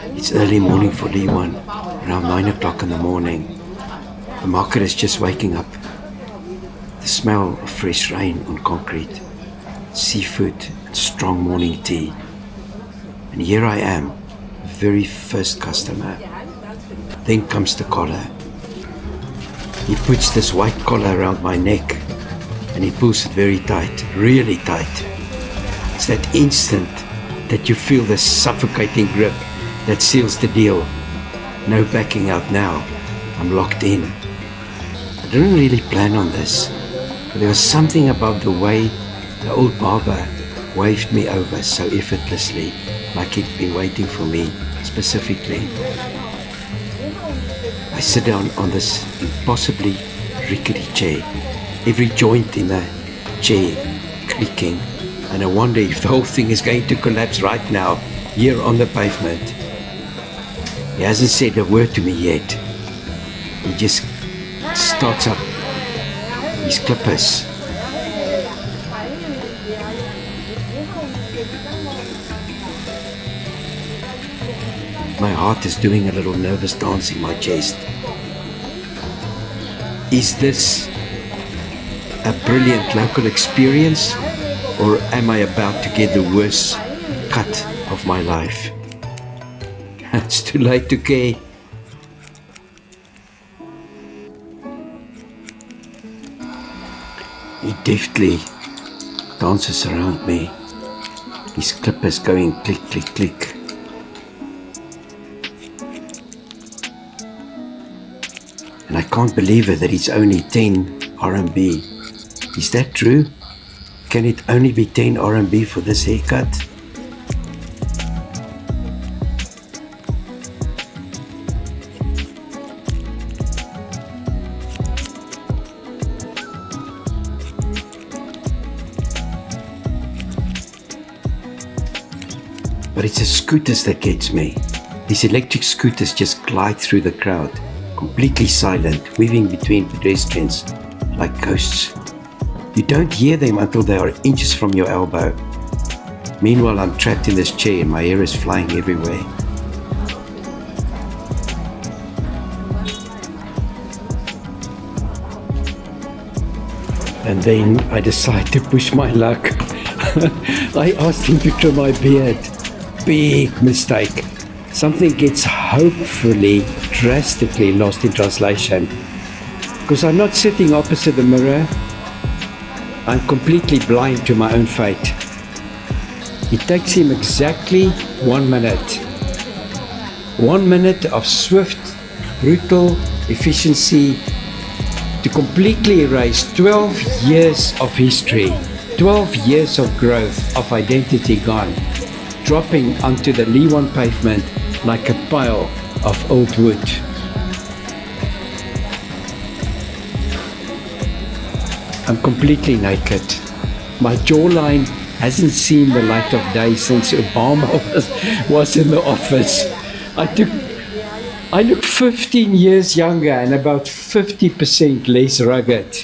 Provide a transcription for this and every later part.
It's early morning for Liwan, around 9 o'clock in the morning. The market is just waking up. The smell of fresh rain on concrete, seafood and strong morning tea. And here I am, the very first customer. Then comes the collar. He puts this white collar around my neck and he pulls it very tight, really tight. It's that instant that you feel the suffocating grip that seals the deal. No backing out now. I'm locked in. I didn't really plan on this, but there was something about the way the old barber waved me over so effortlessly, like he'd been waiting for me specifically. I sit down on this impossibly rickety chair, every joint in the chair creaking, and I wonder if the whole thing is going to collapse right now, here on the pavement. He hasn't said a word to me yet. He just starts up his clippers. My heart is doing a little nervous dance in my chest. Is this a brilliant local experience, or am I about to get the worst cut of my life? It's too late to care. He deftly dances around me, his clippers going click, click, click. And I can't believe it that it's only 10 RMB. Is that true? Can it only be 10 RMB for this haircut? But it's the scooters that gets me. These electric scooters just glide through the crowd, completely silent, weaving between pedestrians like ghosts. You don't hear them until they are inches from your elbow. Meanwhile, I'm trapped in this chair and my hair is flying everywhere. And then I decide to push my luck. I asked him to trim my beard. Big mistake. Something gets hopefully drastically lost in translation. Because I'm not sitting opposite the mirror. I'm completely blind to my own fate. It takes him exactly 1 minute. 1 minute of swift, brutal efficiency to completely erase 12 years of history, 12 years of growth, of identity gone, dropping onto the Liwan pavement like a pile of old wood. I'm completely naked. My jawline hasn't seen the light of day since Obama was in the office. I look 15 years younger and about 50% less rugged.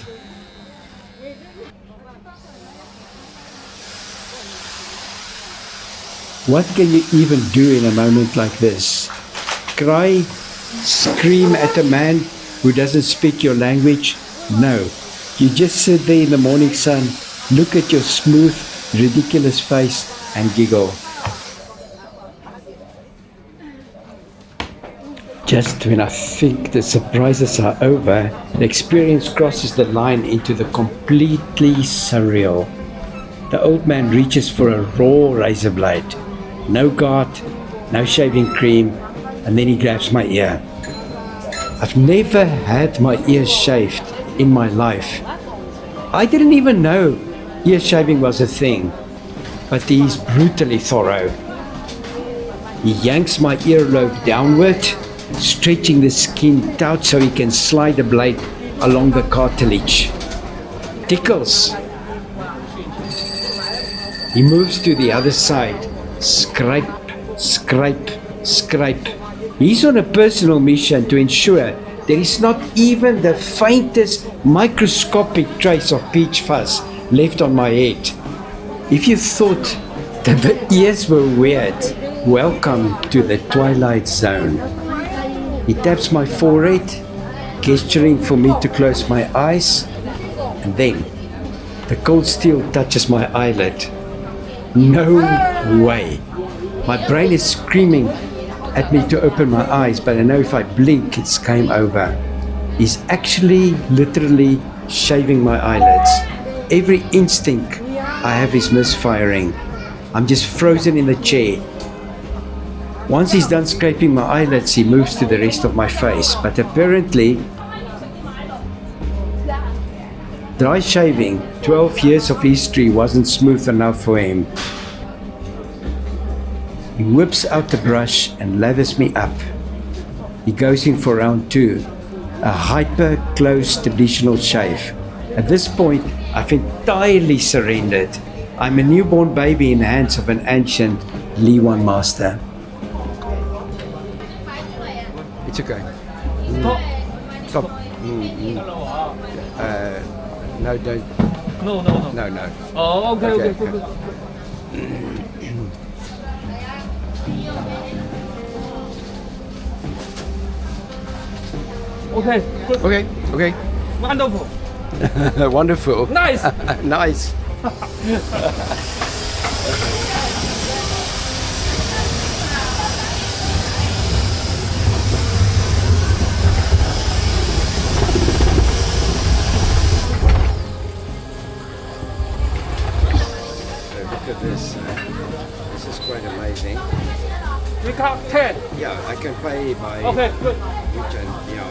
What can you even do in a moment like this? Cry, scream at a man who doesn't speak your language? No. You just sit there in the morning sun, look at your smooth, ridiculous face and giggle. Just when I think the surprises are over, the experience crosses the line into the completely surreal. The old man reaches for a raw razor blade. No guard, no shaving cream, and then he grabs my ear. I've never had my ears shaved in my life. I didn't even know ear shaving was a thing, but he's brutally thorough. He yanks my earlobe downward, stretching the skin out so he can slide the blade along the cartilage. Tickles. He moves to the other side. Scrape, scrape, scrape. He's on a personal mission to ensure there is not even the faintest microscopic trace of peach fuzz left on my head. If you thought that the ears were weird, Welcome to the Twilight Zone. He taps my forehead, gesturing for me to close my eyes, and then the cold steel touches my eyelid. No way. My brain is screaming at me to open my eyes, but I know if I blink, it's game over. He's actually literally shaving my eyelids. Every instinct I have is misfiring. I'm just frozen in the chair. Once he's done scraping my eyelids, he moves to the rest of my face. But apparently, dry shaving, 12 years of history, wasn't smooth enough for him. He whips out the brush and lathers me up. He goes in for round 2, a hyper-close traditional shave. At this point, I've entirely surrendered. I'm a newborn baby in the hands of an ancient Liwan master. It's okay. Stop. No, don't. No. Oh, okay. Okay. Wonderful. Wonderful. Nice. Nice. Look at this. This is quite amazing. We count 10. Yeah, I can pay by. Okay, good. You can, yeah.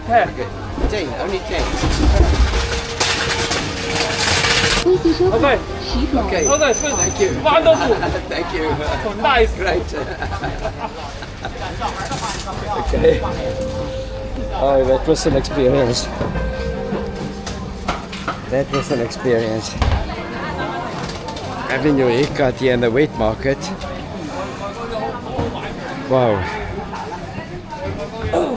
Okay. 10, only 10. Okay. Okay. Okay, good. Thank you. Wonderful. Thank you. Nice. Great. Okay. Oh, that was an experience. That was an experience. Having your haircut here in the wet market. Wow.